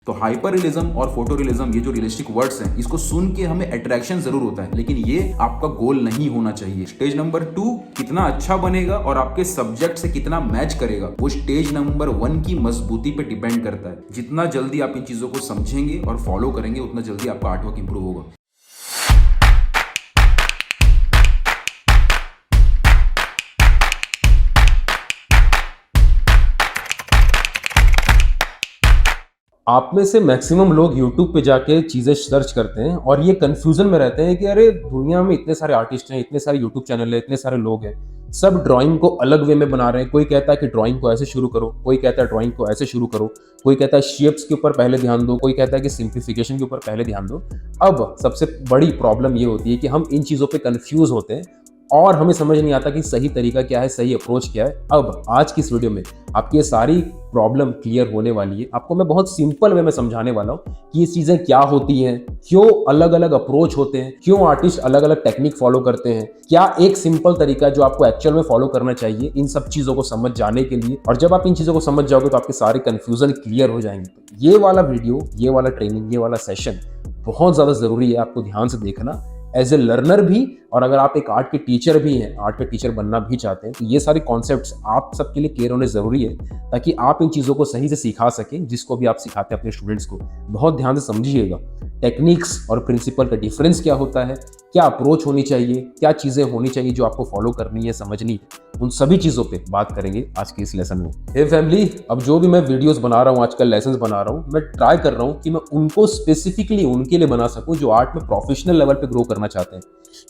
तो hyper realism और photo realism, ये जो रियलिस्टिक वर्ड्स हैं, इसको सुन के हमें अट्रैक्शन जरूर होता है, लेकिन ये आपका गोल नहीं होना चाहिए। स्टेज नंबर 2 कितना अच्छा बनेगा और आपके सब्जेक्ट से कितना मैच करेगा, वो स्टेज नंबर 1 की मजबूती पे डिपेंड करता है। जितना जल्दी आप इन चीजों को समझेंगे और फॉलो करेंगे, उतना जल्दी आपका आर्ट वर्क इंप्रूव होगा। आप में से मैक्सिमम लोग YouTube पे जाके चीज़ें सर्च करते हैं और ये कंफ्यूजन में रहते हैं कि अरे दुनिया में इतने सारे आर्टिस्ट हैं, इतने सारे YouTube चैनल है, इतने सारे लोग हैं, सब ड्राइंग को अलग वे में बना रहे हैं। कोई कहता है कि ड्राइंग को ऐसे शुरू करो, कोई कहता है ड्राइंग को ऐसे शुरू करो, कोई कहता है शेप्स के ऊपर पहले ध्यान दो, कोई कहता है कि सिंप्लीफिकेशन के ऊपर पहले ध्यान दो। अब सबसे बड़ी प्रॉब्लम ये होती है कि हम इन चीज़ों पे कंफ्यूज होते हैं और हमें समझ नहीं आता कि सही तरीका क्या है, सही अप्रोच क्या है। अब आज की इस वीडियो में आपकी ये सारी प्रॉब्लम क्लियर होने वाली है। आपको मैं बहुत सिंपल वे में समझाने वाला हूँ कि ये चीज़ें क्या होती हैं, क्यों अलग अलग अप्रोच होते हैं, क्यों आर्टिस्ट अलग अलग टेक्निक फॉलो करते हैं, क्या एक सिंपल तरीका जो आपको एक्चुअल में फॉलो करना चाहिए इन सब चीज़ों को समझ जाने के लिए। और जब आप इन चीज़ों को समझ जाओगे तो आपके सारे कन्फ्यूजन क्लियर हो जाएंगे। तो ये वाला वीडियो, ये वाला ट्रेनिंग, ये वाला सेशन बहुत ज़्यादा ज़रूरी है, आपको ध्यान से देखना एज ए लर्नर भी, और अगर आप एक आर्ट के टीचर भी हैं, आर्ट के टीचर बनना भी चाहते हैं, तो ये सारे कॉन्सेप्ट्स आप सबके लिए क्लियर होने ज़रूरी है ताकि आप इन चीज़ों को सही से सिखा सकें, जिसको भी आप सिखाते हैं अपने स्टूडेंट्स को। बहुत ध्यान से समझिएगा टेक्निक्स और प्रिंसिपल का डिफरेंस क्या होता है, क्या अप्रोच होनी चाहिए, क्या चीज़ें होनी चाहिए जो आपको फॉलो करनी है, समझनी है, उन सभी चीज़ों पे बात करेंगे आज के इस लेसन में। हे फैमिली, अब जो भी मैं वीडियोस बना रहा हूँ, आजकल लेसन्स बना रहा हूँ, मैं ट्राई कर रहा हूँ कि मैं उनको स्पेसिफिकली उनके लिए बना सकूँ जो आर्ट में प्रोफेशनल लेवल पे ग्रो करना चाहते हैं।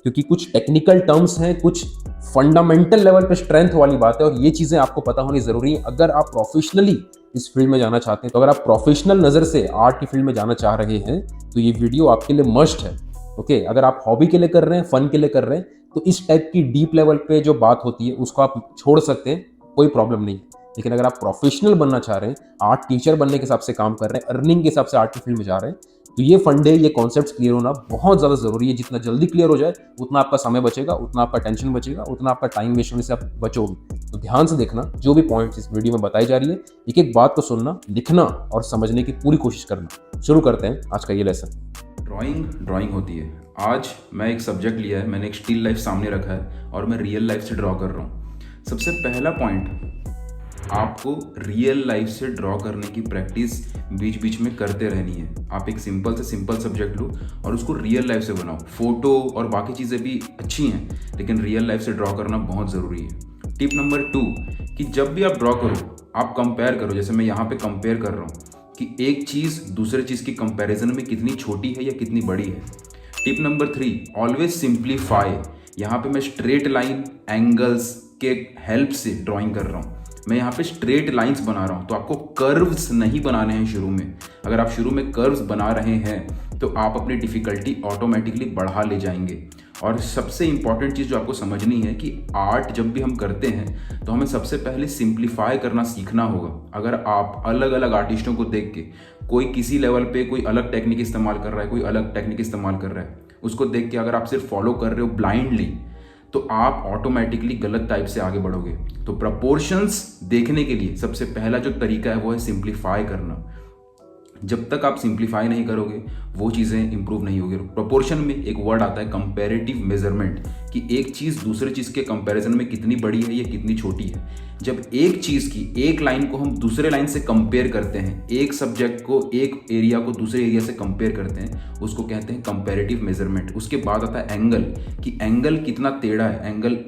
क्योंकि कुछ टेक्निकल टर्म्स हैं, कुछ फंडामेंटल लेवल पे स्ट्रेंथ वाली बात है, और ये चीज़ें आपको पता होनी ज़रूरी है अगर आप प्रोफेशनली इस फील्ड में जाना चाहते हैं। तो अगर आप प्रोफेशनल नज़र से आर्ट की फील्ड में जाना चाह रहे हैं तो ये वीडियो आपके लिए मस्ट है। ओके, अगर आप हॉबी के लिए कर रहे हैं, फन के लिए कर रहे हैं, तो इस टाइप की डीप लेवल पे जो बात होती है उसको आप छोड़ सकते हैं, कोई प्रॉब्लम नहीं। लेकिन अगर आप प्रोफेशनल बनना चाह रहे हैं, आर्ट टीचर बनने के हिसाब से काम कर रहे हैं, अर्निंग के हिसाब से आर्ट की फील्ड में जा रहे हैं, तो ये फंडे, ये कॉन्सेप्ट्स क्लियर होना बहुत ज़्यादा ज़रूरी है। जितना जल्दी क्लियर हो जाए उतना आपका समय बचेगा, उतना आपका टेंशन बचेगा, उतना आपका टाइम वेस्ट होने से आप बचोगे। तो ध्यान से देखना, जो भी पॉइंट्स इस वीडियो में बताई जा रही है, एक एक बात को सुनना, लिखना और समझने की पूरी कोशिश करना। शुरू करते हैं आज का ये लेसन। ड्राइंग होती है। आज मैं एक सब्जेक्ट लिया है, मैंने एक स्टिल लाइफ सामने रखा है और मैं रियल लाइफ से ड्रॉ कर रहा हूँ। सबसे पहला पॉइंट, आपको रियल लाइफ से ड्रॉ करने की प्रैक्टिस बीच बीच में करते रहनी है। आप एक सिंपल से सिंपल सब्जेक्ट लो और उसको रियल लाइफ से बनाओ। फोटो और बाकी चीज़ें भी अच्छी हैं, लेकिन रियल लाइफ से ड्रॉ करना बहुत ज़रूरी है। टिप नंबर 2 कि जब भी आप ड्रॉ करो, आप कंपेयर करो। जैसे मैं यहाँ पे कंपेयर कर रहा हूँ कि एक चीज़ दूसरे चीज़ की कंपैरिजन में कितनी छोटी है या कितनी बड़ी है। Tip number 3, always simplify. यहाँ पे मैं स्ट्रेट लाइन, एंगल्स के हेल्प से ड्राइंग कर रहा हूँ। मैं यहाँ पे स्ट्रेट लाइंस बना रहा हूँ, तो आपको कर्व्स नहीं बनाने हैं शुरू में। अगर आप शुरू में कर्व्स बना रहे हैं तो आप अपनी डिफ़िकल्टी ऑटोमेटिकली बढ़ा ले जाएंगे। और सबसे इंपॉर्टेंट चीज़ जो आपको समझनी है कि आर्ट जब भी हम करते हैं तो हमें सबसे पहले सिंप्लीफाई करना सीखना होगा। अगर आप अलग अलग आर्टिस्टों को देख के, कोई किसी लेवल पे कोई अलग टेक्निक इस्तेमाल कर रहा है, कोई अलग टेक्निक इस्तेमाल कर रहा है, उसको देख के अगर आप सिर्फ फॉलो कर रहे हो ब्लाइंडली, तो आप ऑटोमेटिकली गलत टाइप से आगे बढ़ोगे। तो प्रपोर्शंस देखने के लिए सबसे पहला जो तरीका है वो है सिंप्लीफाई करना। जब तक आप सिंप्लीफाई नहीं करोगे वो चीज़ें इंप्रूव नहीं होगी। प्रोपोर्शन में एक वर्ड आता है कंपैरेटिव मेजरमेंट, कि एक चीज़ दूसरे चीज़ के कंपैरिजन में कितनी बड़ी है या कितनी छोटी है। जब एक चीज़ की, एक लाइन को हम दूसरे लाइन से कंपेयर करते हैं, एक सब्जेक्ट को, एक एरिया को दूसरे एरिया से कंपेयर करते हैं, उसको कहते हैं कंपैरेटिव मेजरमेंट। उसके बाद आता है एंगल, कि एंगल कितना टेढ़ा है, एंगल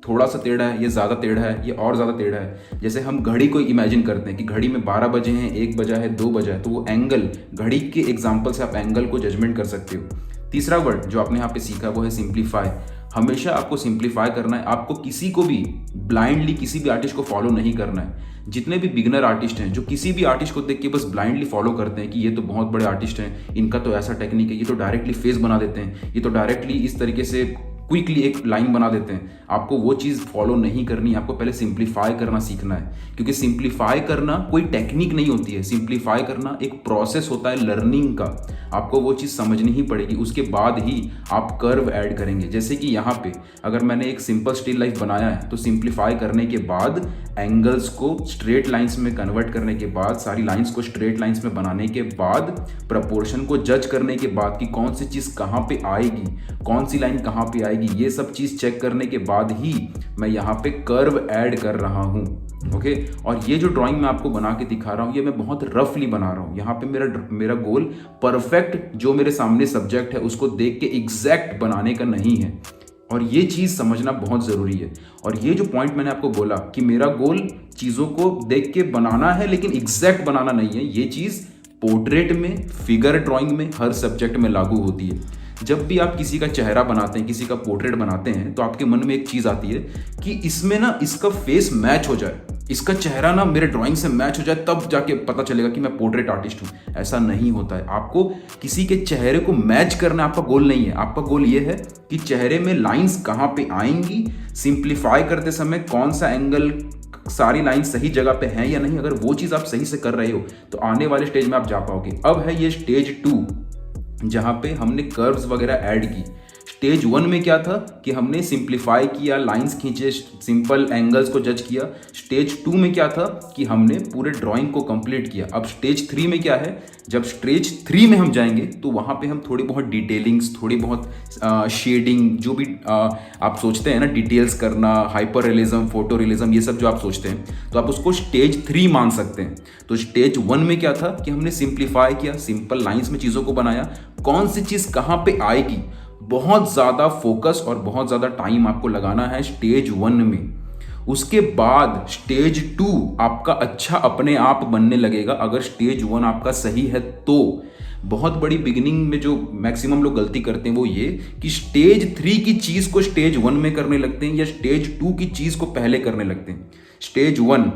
थोड़ा सा टेढ़ा है, ये ज़्यादा टेढ़ा है, ये और ज़्यादा टेढ़ा है। जैसे हम घड़ी को इमेजिन करते हैं कि घड़ी में 12 बजे हैं, 1 बजा है, 2 बजा है, तो वो एंगल, घड़ी के एग्जाम्पल से आप एंगल को जजमेंट कर सकते हो। तीसरा वर्ड जो आपने यहाँ पे सीखा वो है सिंप्लीफाई। हमेशा आपको सिंप्लीफाई करना है। आपको किसी को भी ब्लाइंडली, किसी भी आर्टिस्ट को फॉलो नहीं करना है। जितने भी बिगनर आर्टिस्ट हैं जो किसी भी आर्टिस्ट को देख के बस ब्लाइंडली फॉलो करते हैं कि ये तो बहुत बड़े आर्टिस्ट हैं, इनका तो ऐसा टेक्निक है, ये तो डायरेक्टली फेस बना देते हैं, ये तो डायरेक्टली इस तरीके से क्विकली एक लाइन बना देते हैं, आपको वो चीज़ फॉलो नहीं करनी। आपको पहले सिंप्लीफाई करना सीखना है, क्योंकि सिंप्लीफाई करना कोई टेक्निक नहीं होती है। सिंप्लीफाई करना एक प्रोसेस होता है लर्निंग का। आपको वो चीज़ समझनी ही पड़ेगी, उसके बाद ही आप कर्व ऐड करेंगे। जैसे कि यहाँ पे अगर मैंने एक सिंपल स्टिल लाइफ बनाया है तो सिंप्लीफाई करने के बाद, एंगल्स को स्ट्रेट लाइंस में कन्वर्ट करने के बाद, सारी लाइंस को स्ट्रेट लाइंस में बनाने के बाद, प्रपोर्शन को जज करने के बाद कि कौन सी चीज़ कहाँ पे आएगी, कौन सी लाइन कहाँ पे आएगी, ये सब चीज़ चेक करने के बाद ही मैं यहाँ पे कर्व ऐड कर रहा हूँ। ओके, और ये जो ड्राइंग मैं आपको बना के दिखा रहा हूँ ये मैं बहुत रफली बना रहा हूँ। यहाँ पे मेरा गोल परफेक्ट जो मेरे सामने सब्जेक्ट है उसको देख के एग्जैक्ट बनाने का नहीं है, और ये चीज़ समझना बहुत ज़रूरी है। और ये जो पॉइंट मैंने आपको बोला कि मेरा गोल चीज़ों को देख के बनाना है लेकिन एग्जैक्ट बनाना नहीं है, ये चीज़ पोर्ट्रेट में, फिगर ड्राइंग में, हर सब्जेक्ट में लागू होती है। जब भी आप किसी का चेहरा बनाते हैं, किसी का पोर्ट्रेट बनाते हैं, तो आपके मन में एक चीज़ आती है कि इसमें ना इसका फेस मैच हो जाए, इसका चेहरा ना मेरे ड्राइंग से मैच हो जाए, तब जाके पता चलेगा कि मैं पोर्ट्रेट आर्टिस्ट हूँ। ऐसा नहीं होता है। आपको किसी के चेहरे को मैच करना आपका गोल नहीं है। आपका गोल ये है कि चेहरे में लाइंस कहाँ पे आएंगी, सिंप्लीफाई करते समय कौन सा एंगल, सारी लाइन सही जगह पे हैं या नहीं। अगर वो चीज़ आप सही से कर रहे हो तो आने वाले स्टेज में आप जा पाओगे। अब है ये स्टेज 2 जहाँ पे हमने कर्व्स वगैरह ऐड की। स्टेज 1 में क्या था कि हमने सिंप्लीफाई किया, लाइंस खींचे, सिंपल एंगल्स को जज किया। स्टेज 2 में क्या था कि हमने पूरे ड्राइंग को कंप्लीट किया। अब स्टेज 3 में क्या है, जब स्टेज 3 में हम जाएंगे तो वहाँ पे हम थोड़ी बहुत डिटेलिंग्स, थोड़ी बहुत शेडिंग, जो भी आप सोचते हैं ना, डिटेल्स करना, हाइपर रियलिज्म, फोटो रियलिज्म, ये सब जो आप सोचते हैं तो आप उसको स्टेज 3 मान सकते हैं। तो स्टेज 1 में क्या था कि हमने सिंप्लीफाई किया, सिंपल लाइंस में चीज़ों को बनाया, कौन सी चीज़ कहाँ पे आएगी, बहुत ज़्यादा फोकस और बहुत ज़्यादा टाइम आपको लगाना है स्टेज 1 में। उसके बाद स्टेज 2 आपका अच्छा अपने आप बनने लगेगा अगर स्टेज 1 आपका सही है तो। बहुत बड़ी बिगिनिंग में जो मैक्सिमम लोग गलती करते हैं वो ये कि स्टेज 3 की चीज़ को स्टेज 1 में करने लगते हैं या स्टेज 2 की चीज़ को पहले करने लगते हैं। स्टेज 1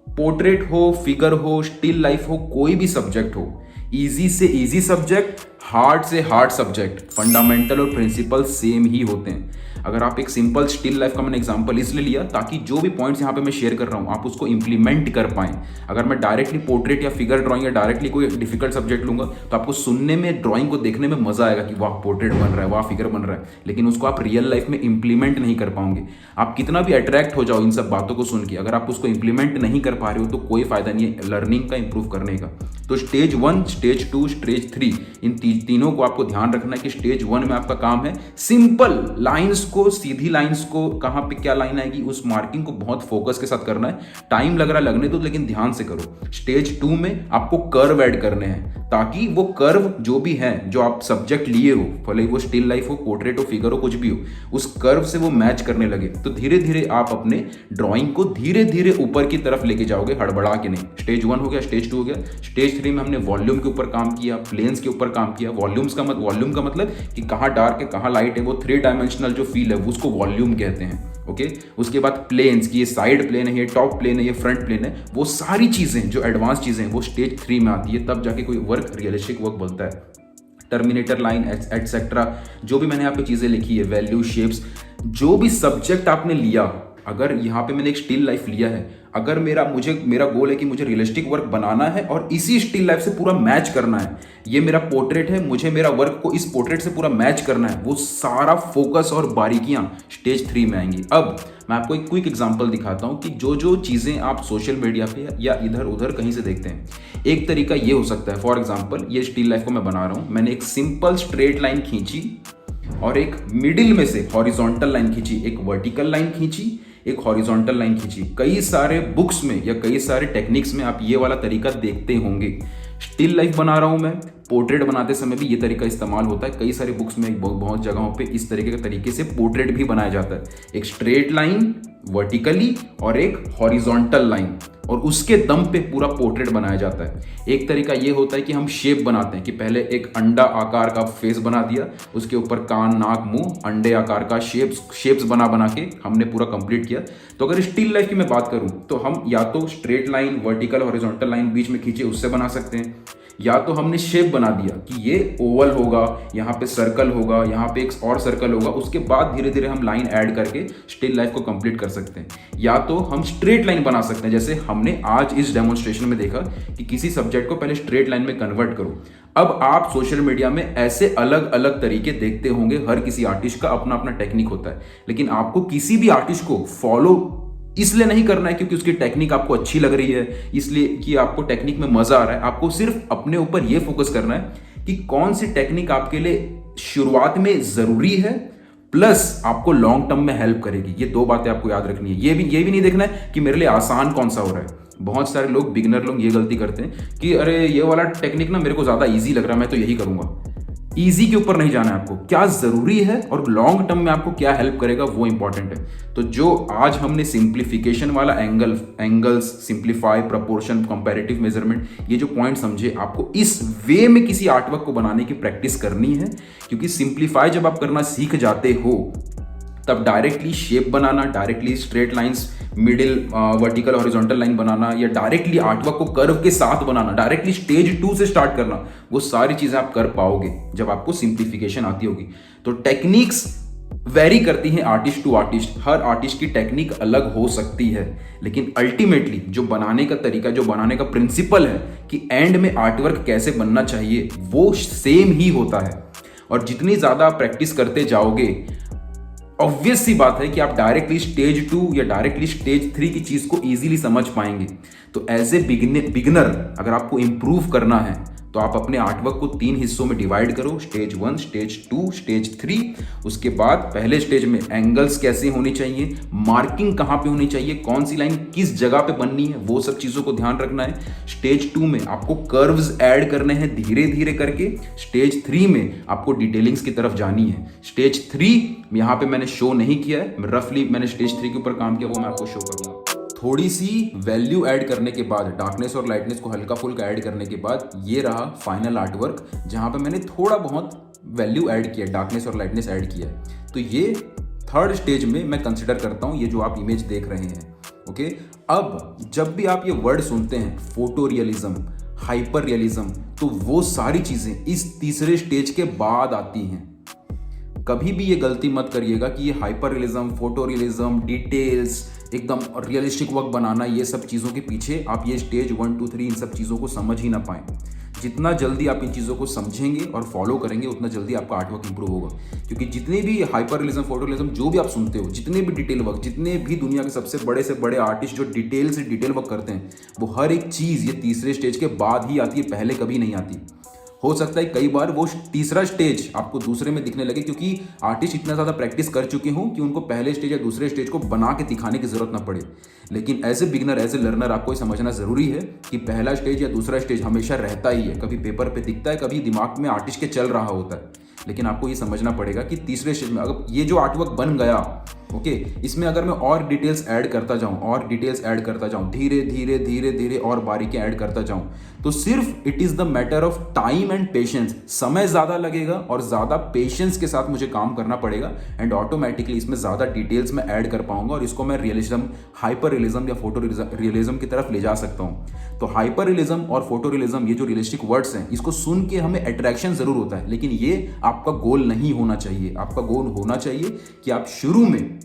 पोर्ट्रेट हो, फिगर हो, स्टिल लाइफ हो, कोई भी सब्जेक्ट हो, इजी से इजी सब्जेक्ट, हार्ड से हार्ड सब्जेक्ट, फंडामेंटल और प्रिंसिपल सेम ही होते हैं। अगर आप एक सिंपल स्टिल लाइफ का मैंने एग्जांपल इसलिए लिया ताकि जो भी पॉइंट्स यहाँ पे मैं शेयर कर रहा हूँ आप उसको इंप्लीमेंट कर पाएं। अगर मैं डायरेक्टली पोर्ट्रेट या फिगर ड्राइंग या डायरेक्टली कोई डिफिकल्ट सब्जेक्ट लूंगा तो आपको सुनने में, ड्राइंग को देखने में मजा आएगा कि वाह पोर्ट्रेट बन रहा है, वाह फिगर बन रहा है, लेकिन उसको आप रियल लाइफ में इंप्लीमेंट नहीं कर पाओगे। आप कितना भी अट्रैक्ट हो जाओ इन सब बातों को सुन के, अगर आप उसको इंप्लीमेंट नहीं कर पा रहे हो तो कोई फायदा नहीं है लर्निंग का, इंप्रूव करने का। तो स्टेज 1, स्टेज 2, स्टेज 3, इन तीनों को आपको ध्यान रखना है कि स्टेज 1 में आपका काम है सिंपल लाइंस को, सीधी लाइंस को, कहां पे क्या लाइन आएगी उस मार्किंग को बहुत फोकस के साथ करना है। टाइम लग रहा है लगने दो लेकिन ध्यान से करो। स्टेज 2 में आपको कर्व ऐड करने हैं ताकि वो कर्व जो भी है, जो आप सब्जेक्ट लिए हो, भले वो स्टिल लाइफ हो, पोर्ट्रेट हो, फिगर हो, कुछ भी हो, उस कर्व से वो मैच करने लगे तो धीरे धीरे आप अपने ड्राइंग को धीरे धीरे ऊपर की तरफ लेके जाओगे, हड़बड़ा के नहीं। स्टेज 1 हो गया, स्टेज 2 हो गया। स्टेज 3 में हमने वॉल्यूम के ऊपर काम किया, प्लेन्स के ऊपर काम किया। वॉल्यूम का मतलब कि कहाँ डार्क है कहाँ लाइट है, वो 3 डायमेंशनल जो फील है उसको वॉल्यूम कहते हैं। ओके, उसके बाद प्लेन्स की, ये साइड प्लेन है, ये टॉप प्लेन है, ये फ्रंट प्लेन है, वो सारी चीजें जो एडवांस चीजें हैं वो स्टेज 3 में आती है, तब जाके कोई वर्क रियलिस्टिक वर्क बोलता है। टर्मिनेटर लाइन एटसेट्रा, जो भी मैंने यहाँ पे चीजें लिखी है, वैल्यू, शेप्स, जो भी सब्जेक्ट आपने लिया, अगर यहाँ पे मैंने एक स्टिल लाइफ लिया है, अगर मेरा गोल है कि मुझे रियलिस्टिक वर्क बनाना है और इसी स्टिल लाइफ से पूरा मैच करना है, ये मेरा पोर्ट्रेट है, मुझे मेरा वर्क को इस पोर्ट्रेट से पूरा मैच करना है, वो सारा फोकस और बारीकियां स्टेज 3 में आएंगी। अब मैं आपको एक क्विक एग्जांपल दिखाता हूं कि जो चीजें आप सोशल मीडिया पे या इधर उधर कहीं से देखते हैं, एक तरीका ये हो सकता है। फॉर एग्जाम्पल, ये स्टिल लाइफ को मैं बना रहा हूं, मैंने एक सिंपल स्ट्रेट लाइन खींची और एक मिडिल में से हॉरिजॉन्टल लाइन खींची, एक वर्टिकल लाइन खींची, एक हॉरिजॉन्टल लाइन खींची। कई सारे बुक्स में या कई सारे टेक्निक्स में आप ये वाला तरीका देखते होंगे। स्टिल लाइफ बना रहा हूं मैं, पोर्ट्रेट बनाते समय भी ये तरीका इस्तेमाल होता है। कई सारे बुक्स में बहुत जगहों पे इस तरीके से पोर्ट्रेट भी बनाया जाता है। एक स्ट्रेट लाइन वर्टिकली और एक हॉरिजॉन्टल लाइन, और उसके दम पे पूरा पोर्ट्रेट बनाया जाता है। एक तरीका ये होता है कि हम शेप बनाते हैं कि पहले एक अंडा आकार का फेस बना दिया, उसके ऊपर कान, नाक, मुंह, अंडे आकार का शेप्स बना के हमने पूरा कंप्लीट किया। तो अगर स्टिल लाइफ की मैं बात करूं तो हम या तो straight line, vertical, horizontal line बीच में खींचे उससे बना सकते हैं, या तो हमने शेप बना दिया कि ये ओवल होगा, यहाँ पे सर्कल होगा, यहाँ पे एक और सर्कल होगा, उसके बाद धीरे धीरे हम लाइन ऐड करके स्टिल लाइफ को कंप्लीट कर सकते हैं। या तो हम स्ट्रेट लाइन बना सकते हैं, जैसे हमने आज इस डेमोन्स्ट्रेशन में देखा कि किसी सब्जेक्ट को पहले स्ट्रेट लाइन में कन्वर्ट करो। अब आप सोशल मीडिया में ऐसे अलग अलग तरीके देखते होंगे, हर किसी आर्टिस्ट का अपना अपना टेक्निक होता है, लेकिन आपको किसी भी आर्टिस्ट को फॉलो इसलिए नहीं करना है क्योंकि उसकी टेक्निक आपको अच्छी लग रही है, इसलिए कि आपको टेक्निक में मजा आ रहा है। आपको सिर्फ अपने ऊपर यह फोकस करना है कि कौन सी टेक्निक आपके लिए शुरुआत में जरूरी है, प्लस आपको लॉन्ग टर्म में हेल्प करेगी। ये दो बातें आपको याद रखनी है। ये भी नहीं देखना है कि मेरे लिए आसान कौन सा हो रहा है। बहुत सारे लोग, बिगिनर लोग ये गलती करते हैं कि अरे ये वाला टेक्निक ना मेरे को ज्यादा इजी लग रहा है, मैं तो यही करूंगा। इजी के ऊपर नहीं जाना है, आपको क्या जरूरी है और लॉन्ग टर्म में आपको क्या हेल्प करेगा वो इंपॉर्टेंट है। तो जो आज हमने सिंप्लीफिकेशन वाला angles, simplify, proportion, comparative measurement, ये जो पॉइंट समझे, आपको इस वे में किसी आर्टवर्क को बनाने की प्रैक्टिस करनी है। क्योंकि सिंप्लीफाई जब आप करना सीख जाते हो तब डायरेक्टली शेप बनाना, directly straight lines, middle vertical horizontal line बनाना, या डायरेक्टली आर्टवर्क को कर्व के साथ बनाना, डायरेक्टली स्टेज 2 से स्टार्ट करना, वो सारी चीजें आप कर पाओगे जब आपको सिंप्लीफिकेशन आती होगी। तो टेक्निक्स वेरी करती हैं आर्टिस्ट टू आर्टिस्ट, हर आर्टिस्ट की टेक्निक अलग हो सकती है, लेकिन अल्टीमेटली जो बनाने का तरीका, जो बनाने का प्रिंसिपल है कि एंड में आर्टवर्क कैसे बनना चाहिए, वो सेम ही होता है। और जितनी ज्यादा आप प्रैक्टिस करते जाओगे, ऑब्वियस सी बात है कि आप डायरेक्टली स्टेज 2 या डायरेक्टली स्टेज 3 की चीज को इजीली समझ पाएंगे। तो एज ए बिगिनर अगर आपको इंप्रूव करना है तो आप अपने आर्टवर्क को 3 हिस्सों में डिवाइड करो, स्टेज 1, स्टेज 2, स्टेज 3। उसके बाद पहले स्टेज में एंगल्स कैसे होने चाहिए, मार्किंग कहाँ पे होनी चाहिए, कौन सी लाइन किस जगह पे बननी है, वो सब चीज़ों को ध्यान रखना है। स्टेज 2 में आपको कर्व्स ऐड करने हैं धीरे धीरे करके। स्टेज 3 में आपको डिटेलिंग्स की तरफ जानी है। स्टेज 3 यहाँ पे मैंने शो नहीं किया है, रफली मैंने स्टेज 3 के ऊपर काम किया, वो मैं आपको शो करूँगा। थोड़ी सी वैल्यू ऐड करने के बाद, डार्कनेस और लाइटनेस को हल्का फुल्का ऐड करने के बाद, ये रहा फाइनल आर्टवर्क जहां पे मैंने थोड़ा बहुत वैल्यू ऐड किया, डार्कनेस और लाइटनेस ऐड किया है। तो ये थर्ड स्टेज में मैं कंसिडर करता हूं, ये जो आप इमेज देख रहे हैं। ओके, अब जब भी आप ये वर्ड सुनते हैं, फोटो रियलिज्म, हाइपर रियलिज्म, तो वो सारी चीजें इस तीसरे स्टेज के बाद आती हैं। कभी भी ये गलती मत करिएगा कि ये hyper realism, photo realism, details, एकदम रियलिस्टिक वर्क बनाना, ये सब चीज़ों के पीछे आप ये स्टेज 1, 2, 3 इन सब चीज़ों को समझ ही ना पाएं। जितना जल्दी आप इन चीज़ों को समझेंगे और फॉलो करेंगे, उतना जल्दी आपका आर्टवर्क इंप्रूव होगा। क्योंकि जितने भी हाइपर रियलिज्म, फोटो रियलिज्म जो भी आप सुनते हो, जितने भी डिटेल वर्क, जितने भी दुनिया के सबसे बड़े से बड़े आर्टिस्ट जो डिटेल से डिटेल वर्क करते हैं, वो हर एक चीज़ ये तीसरे स्टेज के बाद ही आती है, पहले कभी नहीं आती। हो सकता है कई बार वो तीसरा स्टेज आपको दूसरे में दिखने लगे, क्योंकि आर्टिस्ट इतना ज़्यादा प्रैक्टिस कर चुके हों कि उनको पहले स्टेज या दूसरे स्टेज को बना के दिखाने की जरूरत ना पड़े। लेकिन as a beginner, as a learner, आपको ये समझना जरूरी है कि पहला स्टेज या दूसरा स्टेज हमेशा रहता ही है। कभी पेपर पे दिखता है, कभी दिमाग में आर्टिस्ट के चल रहा होता है, लेकिन आपको ये समझना पड़ेगा कि तीसरे स्टेज में अगर ये जो आर्टवर्क बन गया, ओके, इसमें अगर मैं और डिटेल्स ऐड करता जाऊं, धीरे धीरे धीरे धीरे और बारीकियां ऐड करता जाऊं, तो सिर्फ it is the matter of time and patience. समय ज्यादा लगेगा और ज्यादा पेशेंस के साथ मुझे काम करना पड़ेगा, एंड ऑटोमेटिकली इसमें ज्यादा डिटेल्स में ऐड कर पाऊंगा और इसको मैं रियलिज्म, हाइपर रियलिज्म या फोटो रियलिज्म की तरफ ले जा सकता हूं। तो हाइपर रियलिज्म और फोटो रियलिज्म, ये जो रियलिस्टिक वर्ड्स हैं, इसको सुन के हमें अट्रैक्शन जरूर होता है, लेकिन ये आपका गोल नहीं होना चाहिए। आपका गोल होना चाहिए कि आप शुरू में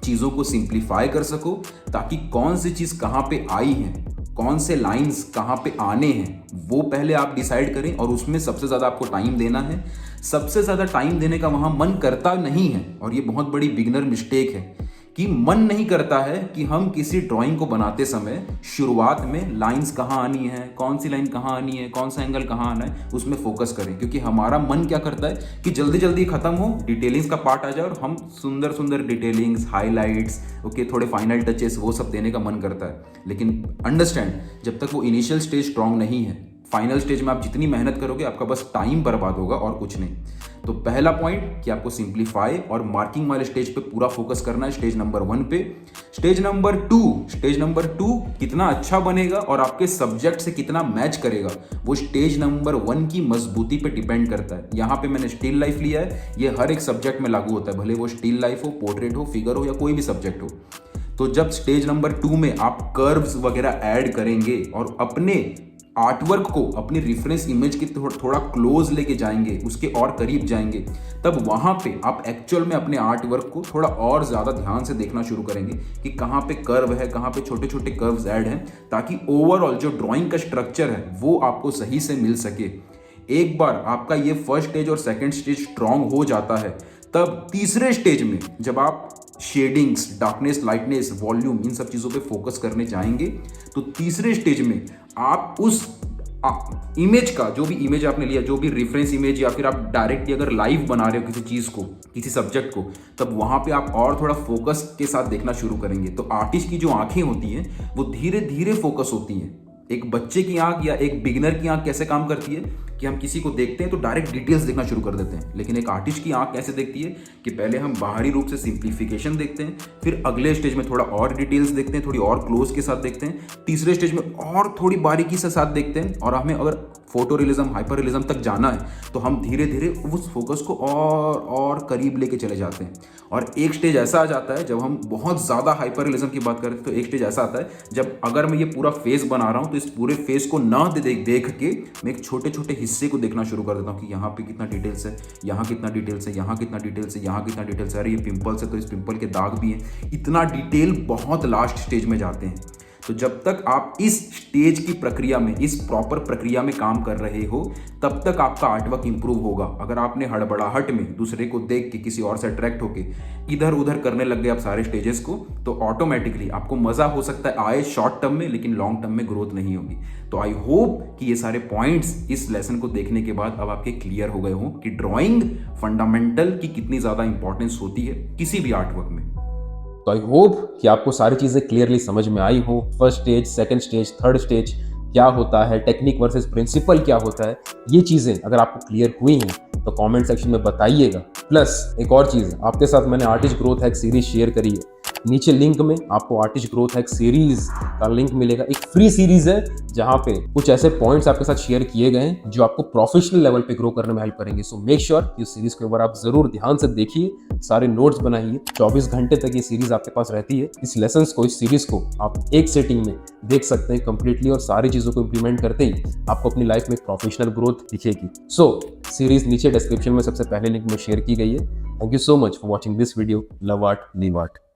चीजों को सिंप्लीफाई कर सको, ताकि कौन सी चीज कहां पे आई है, कौन से लाइंस कहां पे आने हैं, वो पहले आप डिसाइड करें और उसमें सबसे ज्यादा आपको टाइम देना है। सबसे ज्यादा टाइम देने का वहां मन करता नहीं है, और ये बहुत बड़ी बिगिनर मिस्टेक है कि मन नहीं करता है कि हम किसी ड्राइंग को बनाते समय शुरुआत में लाइंस कहाँ आनी है, कौन सी लाइन कहाँ आनी है, कौन सा एंगल कहाँ आना है, उसमें फोकस करें। क्योंकि हमारा मन क्या करता है कि जल्दी जल्दी खत्म हो, डिटेलिंग्स का पार्ट आ जाए और हम सुंदर सुंदर डिटेलिंग्स, हाईलाइट्स, ओके, थोड़े फाइनल टचेस, वो सब देने का मन करता है। लेकिन अंडरस्टैंड, जब तक वो इनिशियल स्टेज स्ट्रांग नहीं है, फाइनल स्टेज में आप जितनी मेहनत करोगे, आपका बस टाइम बर्बाद होगा और कुछ नहीं। तो पहला पॉइंट कि आपको सिंप्लीफाई और मार्किंग वाले स्टेज पे पूरा फोकस करना है, स्टेज नंबर 1 पे। स्टेज नंबर 2 कितना अच्छा बनेगा और आपके सब्जेक्ट से कितना मैच करेगा, वो स्टेज नंबर 1 की मजबूती पे डिपेंड करता है। यहाँ पे मैंने स्टिल लाइफ लिया है, ये हर एक सब्जेक्ट में लागू होता है, भले वो स्टिल लाइफ हो, पोर्ट्रेट हो, फिगर हो या कोई भी सब्जेक्ट हो। तो जब स्टेज नंबर 2 में आप कर्व्स वगैरह ऐड करेंगे और अपने आर्टवर्क को अपनी रेफरेंस इमेज के थोड़ा क्लोज लेके जाएंगे, उसके और करीब जाएंगे, तब वहाँ पे आप एक्चुअल में अपने आर्टवर्क को थोड़ा और ज़्यादा ध्यान से देखना शुरू करेंगे कि कहाँ पे कर्व है, कहाँ पे छोटे छोटे कर्व्स ऐड हैं, ताकि ओवरऑल जो ड्राइंग का स्ट्रक्चर है वो आपको सही से मिल सके। एक बार आपका ये फर्स्ट स्टेज और सेकंड स्टेज स्ट्रांग हो जाता है, तब तीसरे स्टेज में जब आप शेडिंग्स, डार्कनेस, लाइटनेस, वॉल्यूम, इन सब चीज़ों पे फोकस करने जाएंगे, तो तीसरे स्टेज में आप उस इमेज का, जो भी इमेज आपने लिया, जो भी रेफरेंस इमेज, या फिर आप डायरेक्टली अगर लाइव बना रहे हो किसी चीज़ को, किसी सब्जेक्ट को, तब वहाँ पे आप और थोड़ा फोकस के साथ देखना शुरू करेंगे। तो आर्टिस्ट की जो आंखें होती हैं वो धीरे धीरे फोकस होती हैं। एक बच्चे की आंख या एक बिगिनर की आंख कैसे काम करती है कि हम किसी को देखते हैं तो डायरेक्ट डिटेल्स देखना शुरू कर देते हैं, लेकिन एक आर्टिस्ट की आंख कैसे देखती है कि पहले हम बाहरी रूप से सिंप्लीफिकेशन देखते हैं, फिर अगले स्टेज में थोड़ा और डिटेल्स देखते हैं, थोड़ी और क्लोज के साथ देखते हैं, तीसरे स्टेज में और थोड़ी बारीकी से साथ देखते हैं, और हमें अगर फोटो रियलिज्म, हाइपर रियलिज्म तक जाना है तो हम धीरे धीरे उस फोकस को और करीब लेके चले जाते हैं। और एक स्टेज ऐसा आ जाता है जब हम बहुत ज़्यादा हाइपर रियलिज्म की बात करें, तो एक स्टेज ऐसा आता है जब अगर मैं ये पूरा फेस बना रहा हूँ तो इस पूरे फेस को ना देख के मैं एक छोटे छोटे हिस्से को देखना शुरू कर देता हूँ कि यहाँ पे कितना डिटेल्स है, यहाँ कितना डिटेल्स है, यहाँ कितना डिटेल्स है, यहाँ कितना डिटेल्स है, अरे ये पिंपल्स है तो इस पिंपल के दाग भी हैं। इतना डिटेल बहुत लास्ट स्टेज में जाते हैं। तो जब तक आप इस स्टेज की प्रक्रिया में, इस प्रॉपर प्रक्रिया में काम कर रहे हो, तब तक आपका आर्टवर्क इंप्रूव होगा। अगर आपने हड़बड़ाहट में दूसरे को देख के, किसी और से अट्रैक्ट होके इधर उधर करने लग गए आप सारे स्टेजेस को, तो ऑटोमेटिकली आपको मज़ा हो सकता है आए शॉर्ट टर्म में, लेकिन लॉन्ग टर्म में ग्रोथ नहीं होगी। तो आई होप कि ये सारे पॉइंट्स इस लेसन को देखने के बाद अब आपके क्लियर हो गए हों कि ड्राइंग फंडामेंटल की कितनी ज़्यादा इंपॉर्टेंस होती है किसी भी आर्टवर्क में। तो आई होप कि आपको सारी चीज़ें क्लियरली समझ में आई हो। First stage, second stage, third stage क्या होता है, टेक्निक वर्सेस प्रिंसिपल क्या होता है, ये चीज़ें अगर आपको क्लियर हुई हैं तो कमेंट सेक्शन में बताइएगा। प्लस एक और चीज़, आपके साथ मैंने artist growth hack series share करी है, नीचे लिंक में आपको आर्टिस्ट ग्रोथ हैक सीरीज का लिंक मिलेगा। एक फ्री सीरीज है जहाँ पे कुछ ऐसे पॉइंट्स आपके साथ शेयर किए गए हैं जो आपको प्रोफेशनल लेवल पे ग्रो करने में हेल्प करेंगे। सो मेक श्योर इस सीरीज को एक बार आप जरूर ध्यान से देखिए, सारे नोट्स बनाइए। 24 घंटे तक ये सीरीज आपके पास रहती है। इस लेसन्स को, इस सीरीज को आप एक सेटिंग में देख सकते हैं कंप्लीटली, और सारी चीज़ों को इंप्लीमेंट करते ही आपको अपनी लाइफ में प्रोफेशनल ग्रोथ दिखेगी। सो सीरीज नीचे डिस्क्रिप्शन में सबसे पहले लिंक में शेयर की गई है। Thank you so much for watching this video. Love art, live art.